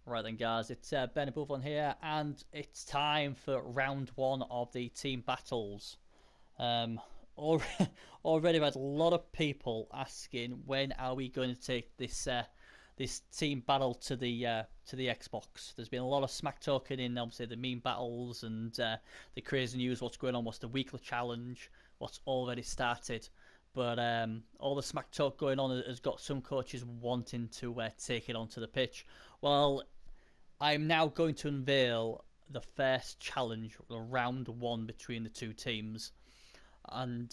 Right then, guys, it's Ben above on here, and it's time for round one of the team battles. Um, already had a lot of people asking when are we going to take this team battle to the Xbox. There's been a lot of smack talking in obviously the meme battles and the crazy news. What's going on? What's the weekly challenge? What's already started? But all the smack talk going on has got some coaches wanting to take it onto the pitch. Well, I'm now going to unveil the first challenge, the round one between the two teams, and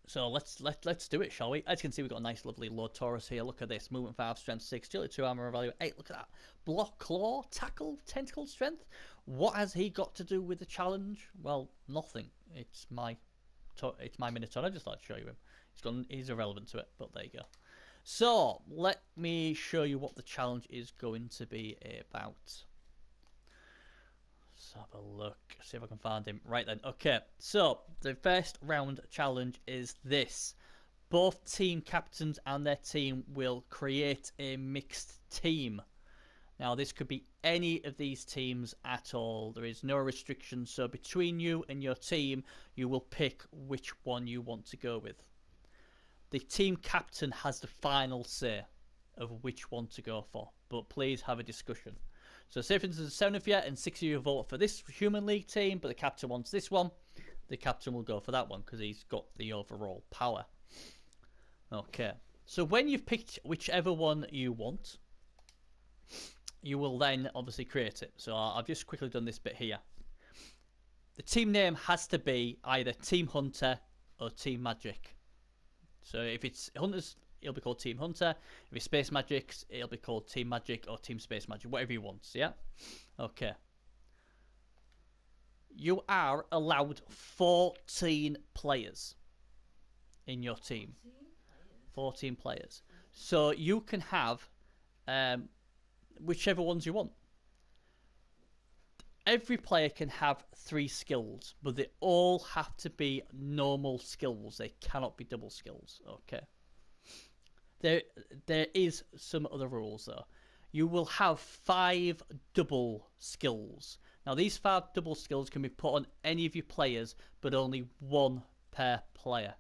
so let's do it, shall we? As you can see, we've got a nice, lovely Lord Taurus here. Look at this: movement 5, strength 6, agility 2, armor value 8. Look at that: block, claw, tackle, tentacle, strength. What has he got to do with the challenge? Well, nothing. It's my Minotaur. I just thought I'd show you him. He's irrelevant to it, but there you go. So, let me show you what the challenge is going to be about. Let's have a look, see if I can find him. Right then, okay. So, the first round challenge is this. Both team captains and their team will create a mixed team. Now, this could be any of these teams at all. There is no restriction. So, between you and your team, you will pick which one you want to go with. The team captain has the final say of which one to go for, but please have a discussion. So say for instance 7 of you and 6 of you vote for this Human League team, but the captain wants this one, the captain will go for that one because he's got the overall power. Okay, so when you've picked whichever one you want, you will then obviously create it. So I've just quickly done this bit here. The team name has to be either Team Hunter or Team Magic. So if it's Hunters, it'll be called Team Hunter. If it's Space Magics, it'll be called Team Magic or Team Space Magic, whatever you want, yeah? Okay. You are allowed 14 players in your team. 14 players. So you can have whichever ones you want. Every player can have 3 skills, but they all have to be normal skills. They cannot be double skills. Okay. There is some other rules though. You will have 5 double skills. Now these 5 double skills can be put on any of your players, but only 1 per player,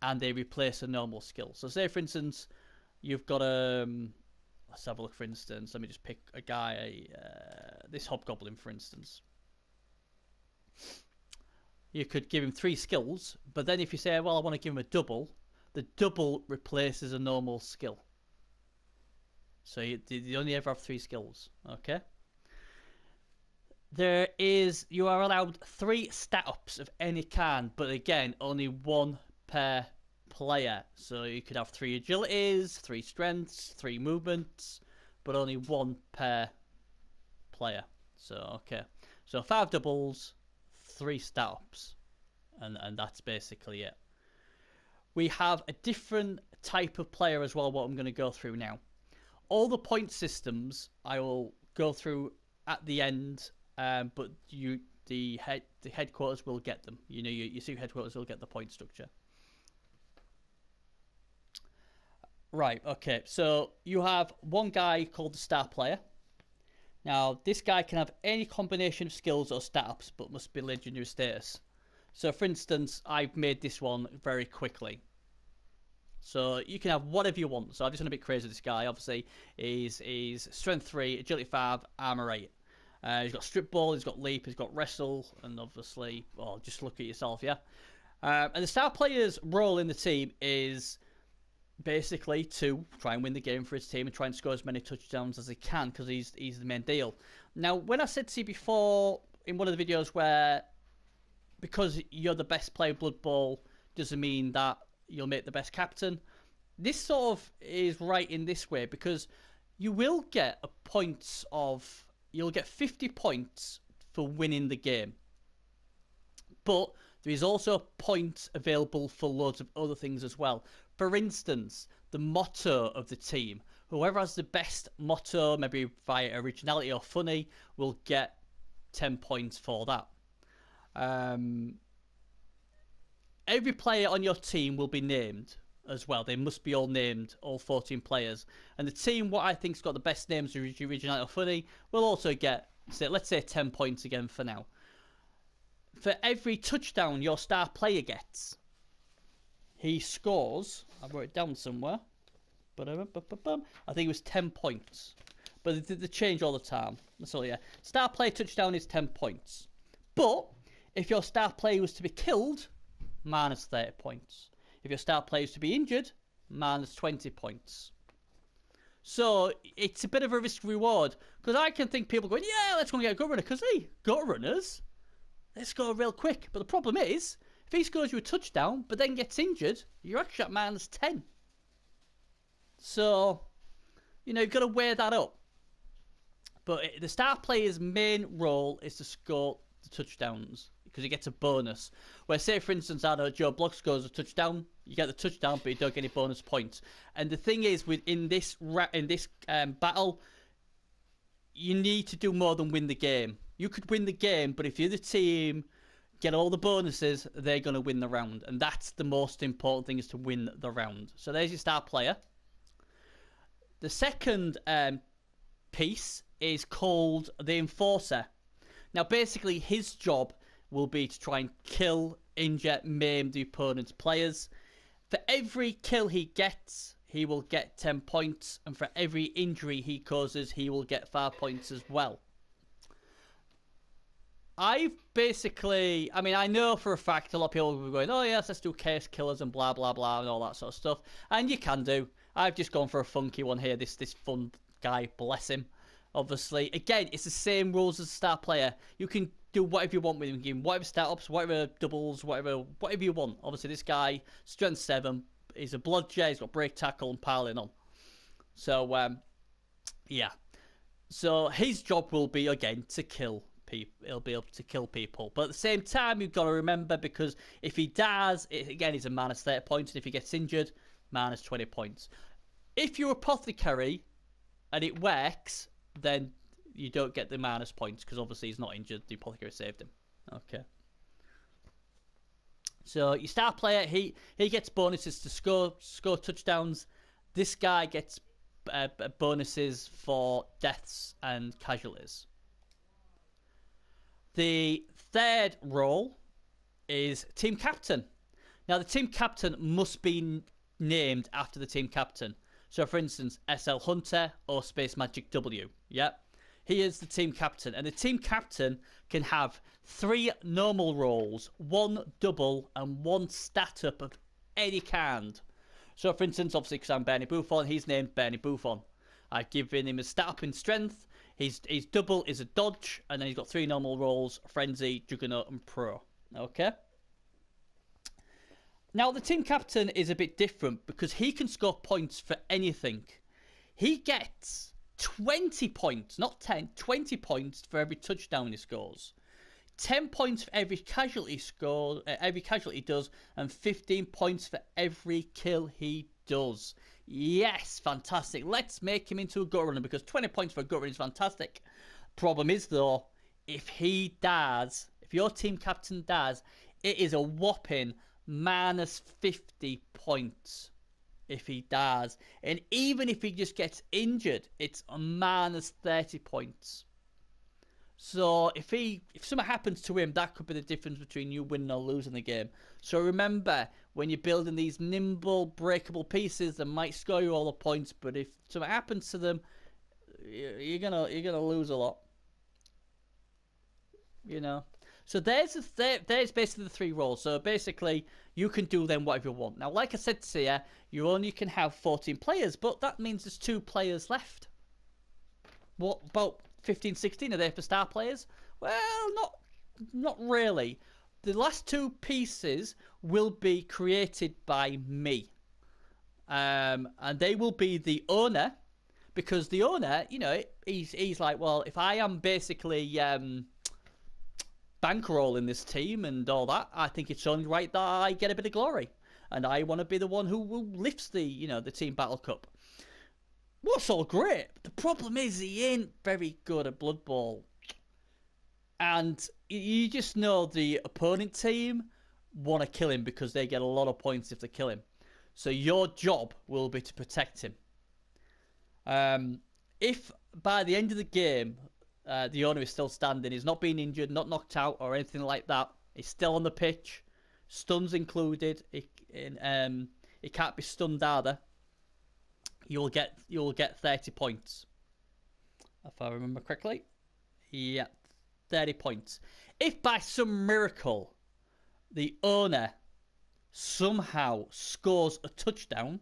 and they replace a normal skill. So say for instance, you've got let's have a look. For instance, let me just pick a guy. This Hobgoblin, for instance. You could give him 3 skills, but then if you say, well, I want to give him a double, the double replaces a normal skill. So you only ever have 3 skills. Okay. You are allowed 3 stat ups of any kind, but again, only 1 per player. So you could have 3 agilities, 3 strengths, 3 movements, but only 1 per player. So okay, so 5 doubles, 3 stat ups, and that's basically it. We have a different type of player as well, what I'm going to go through now. All the point systems I will go through at the end, but the headquarters will get them. You know, you see headquarters will get the point structure. Right, okay, so you have one guy called the star player. Now, this guy can have any combination of skills or stat ups, but must be legendary status. So, for instance, I've made this one very quickly. So, you can have whatever you want. So, I've just done a bit crazy with this guy. Obviously, he's strength 3, agility 5, armor 8. He's got strip ball, he's got leap, he's got wrestle, and obviously, well, just look at yourself, yeah? And the star player's role in the team is basically to try and win the game for his team and try and score as many touchdowns as he can, because he's the main deal. Now, when I said to you before in one of the videos where because you're the best player in Blood Bowl doesn't mean that you'll make the best captain, this sort of is right in this way, because you will get you'll get 50 points for winning the game, but there is also points available for loads of other things as well. For instance, the motto of the team. Whoever has the best motto, maybe via originality or funny, will get 10 points for that. Every player on your team will be named, as well. They must be all named, all 14 players. And the team, what I think's got the best names, originality or funny, will also get, let's say 10 points again for now. For every touchdown your star player gets, he scores, I wrote it down somewhere, I think it was 10 points. But they change all the time. That's all, yeah. Star player touchdown is 10 points. But if your star player was to be killed, minus 30 points. If your star player is to be injured, minus 20 points. So it's a bit of a risk reward. Because I can think people going, yeah, let's go and get a gut runner. Because, hey, gut runners, they score real quick. But the problem is, if he scores you a touchdown, but then gets injured, you're actually at minus 10. So, you've got to weigh that up. But the star player's main role is to score the touchdowns. Because he gets a bonus. Where, say, for instance, I know Joe Block scores a touchdown. You get the touchdown, but you don't get any bonus points. And the thing is, in this battle, you need to do more than win the game. You could win the game, but if the other team get all the bonuses, they're going to win the round. And that's the most important thing, is to win the round. So there's your star player. The second piece is called the Enforcer. Now, basically, his job will be to try and kill, injure, maim the opponent's players. For every kill he gets, he will get 10 points. And for every injury he causes, he will get 5 points as well. I know for a fact a lot of people will be going, oh yes, let's do chaos killers and blah, blah, blah, and all that sort of stuff. And you can do. I've just gone for a funky one here. This fun guy, bless him. Obviously, again, it's the same rules as a star player. You can do whatever you want with him. Give him whatever startups, whatever doubles, whatever you want. Obviously, this guy, strength 7, he's a bloodshed, he's got break tackle and piling on. So, yeah. So his job will be, again, to kill people. He'll be able to kill people. But at the same time, you've got to remember, because if he dies, again, he's a minus 30 points. And if he gets injured, minus 20 points. If you're apothecary and it works, then you don't get the minus points, because obviously he's not injured. The apothecary saved him. Okay. So your star player, he gets bonuses to score touchdowns. This guy gets bonuses for deaths and casualties. The third role is team captain. Now, the team captain must be named after the team captain. So, for instance, SL Hunter or Space Magic W. Yep. He is the team captain. And the team captain can have 3 normal roles, 1 double, and 1 stat up of any kind. So, for instance, obviously, because I'm Bernie Buffon, he's named Bernie Buffon. I've given him a stat up in strength. His double is a dodge. And then he's got 3 normal roles, Frenzy, Juggernaut, and Pro. Okay? Now, the team captain is a bit different because he can score points for anything. He gets 20 points, not 10, 20 points for every touchdown he scores. 10 points for every casualty he does, and 15 points for every kill he does. Yes, fantastic. Let's make him into a gut runner, because 20 points for a gut runner is fantastic. Problem is, though, if he dies, if your team captain dies, it is a whopping minus 50 points if he dies. And even if he just gets injured, it's a minus 30 points. So if something happens to him, that could be the difference between you winning or losing the game. So remember, when you're building these nimble, breakable pieces, they might score you all the points, but if something happens to them, you're gonna lose a lot. So there's basically the 3 roles. So basically, you can do them whatever you want. Now, like I said to you, you only can have 14 players, but that means there's 2 players left. What about 15, 16? Are they for star players? Well, not really. The last 2 pieces will be created by me. And they will be the owner, because the owner, he's like, well, if I am basically bankrolling this team and all that, I think it's only right that I get a bit of glory, and I want to be the one who lifts the team battle cup. What's all great? The problem is he ain't very good at Blood Bowl, and you just know the opponent team want to kill him because they get a lot of points if they kill him. So your job will be to protect him. If by the end of the game the owner is still standing, he's not been injured, not knocked out or anything like that, he's still on the pitch, stuns included, it can't be stunned either, you'll get 30 points. If I remember correctly. Yeah, 30 points. If by some miracle the owner somehow scores a touchdown,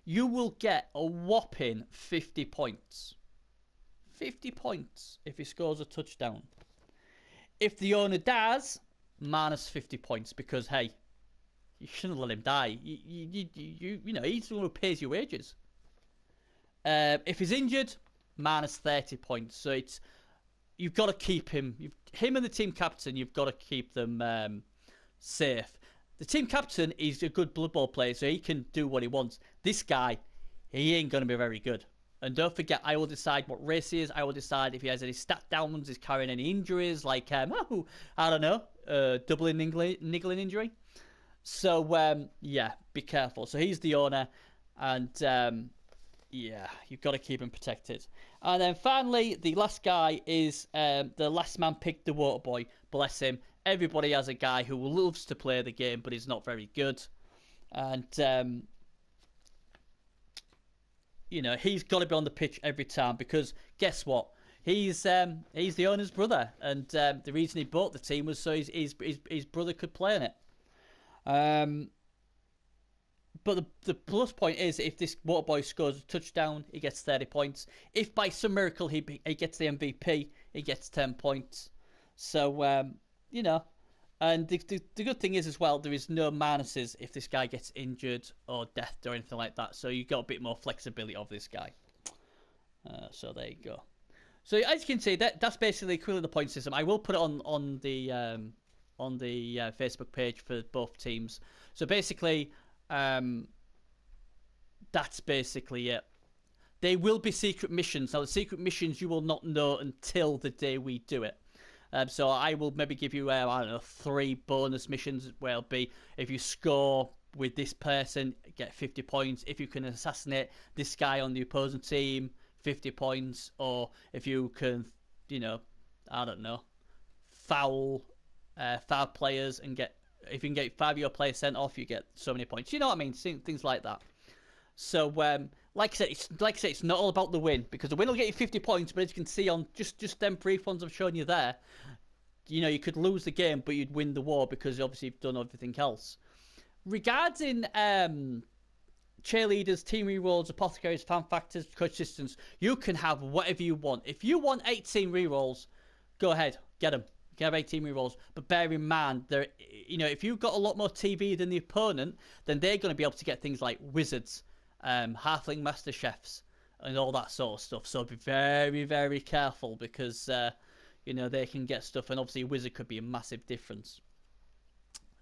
you will get a whopping 50 points. 50 points if he scores a touchdown. If the owner dies, minus 50 points because, hey, you shouldn't let him die. You know, he's the one who pays your wages. If he's injured, minus 30 points. So you've got to keep him. Him and the team captain, you've got to keep them safe. The team captain is a good Blood Bowl player, so he can do what he wants. This guy, he ain't going to be very good. And don't forget, I will decide what race he is. I will decide if he has any stat downs, he's carrying any injuries, like, I don't know, doubling niggling injury. So, yeah, be careful. So he's the owner, and, yeah, you've got to keep him protected. And then finally, the last guy is the last man picked, the water boy. Bless him. Everybody has a guy who loves to play the game, but he's not very good. And, you know, he's got to be on the pitch every time because guess what? He's the owner's brother, and the reason he bought the team was so his brother could play in it. But the plus point is if this water boy scores a touchdown, he gets 30 points. If by some miracle he gets the MVP, he gets 10 points. So, you know, and the good thing is as well, there is no minuses if this guy gets injured or death or anything like that. So you've got a bit more flexibility of this guy. So there you go. So as you can see, that's basically equivalent the point system. I will put it on the Facebook page for both teams. So basically, that's basically it. There will be secret missions. Now the secret missions you will not know until the day we do it. So I will maybe give you, I don't know, 3 bonus missions where it'll be if you score with this person, get 50 points. If you can assassinate this guy on the opposing team, 50 points. Or if you can, you know, I don't know, foul players and if you can get 5 of your players sent off, you get so many points. You know what I mean? Things like that. So, like I said, it's not all about the win, because the win will get you 50 points, but as you can see on just them brief ones I've shown you there, you know, you could lose the game, but you'd win the war because obviously you've done everything else. Regarding cheerleaders, team rerolls, apothecaries, fan factors, coach assistants, you can have whatever you want. If you want 18 rerolls, go ahead, get them. You can have 18 rerolls, but bear in mind, you know, if you've got a lot more TV than the opponent, then they're going to be able to get things like wizards, halfling master chefs, and all that sort of stuff. So be very, very careful because you know, they can get stuff, and obviously a wizard could be a massive difference.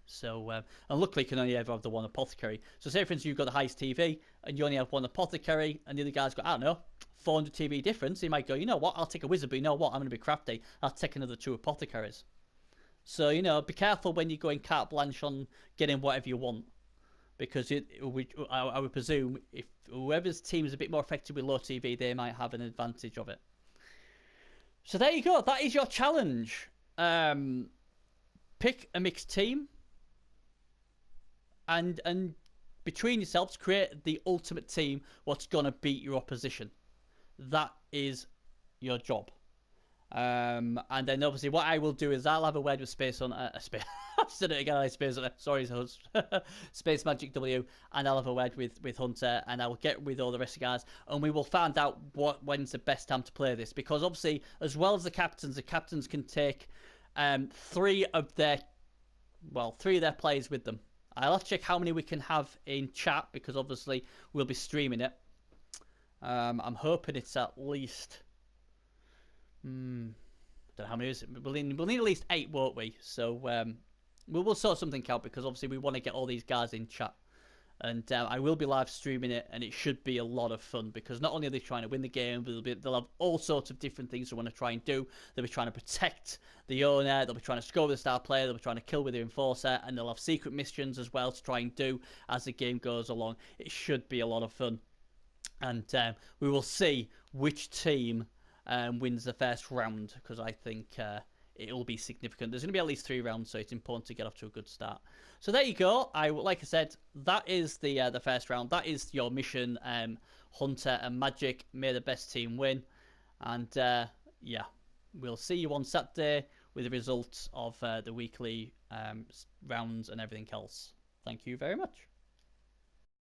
So and luckily you can only ever have the one apothecary. So say for instance you've got the highest TV and you only have one apothecary, and the other guy's got, I don't know, 400 TV difference. He might go, you know what, I'll take a wizard, but you know what, I'm going to be crafty, I'll take another 2 apothecaries. So, you know, be careful when you're going carte blanche on getting whatever you want. Because I would presume if whoever's team is a bit more effective with low TV, they might have an advantage of it. So there you go. That is your challenge. Pick a mixed team, and between yourselves, create the ultimate team. What's gonna beat your opposition? That is your job. And then obviously what I will do is I'll have a word with Space on I've said it again, Space on sorry, host Space Magic W, and I'll have a word with Hunter, and I will get with all the rest of the guys, and we will find out when's the best time to play this, because obviously as well as the captains can take 3 of their players with them. I'll have to check how many we can have in chat, because obviously we'll be streaming it. I'm hoping it's at least don't know how many it is. We'll need at least 8, won't we? So we'll sort something out, because obviously we want to get all these guys in chat. And I will be live streaming it, and it should be a lot of fun because not only are they trying to win the game, but they'll have all sorts of different things they want to try and do. They'll be trying to protect the owner, they'll be trying to score with the star player, they'll be trying to kill with the enforcer, and they'll have secret missions as well to try and do as the game goes along. It should be a lot of fun. And we will see which team wins the first round, because I think it will be significant. There's going to be at least 3 rounds, so it's important to get off to a good start. So there you go. Like I said, that is the first round. That is your mission. Hunter and Magic, may the best team win. And yeah, we'll see you on Saturday with the results of the weekly rounds and everything else. Thank you very much.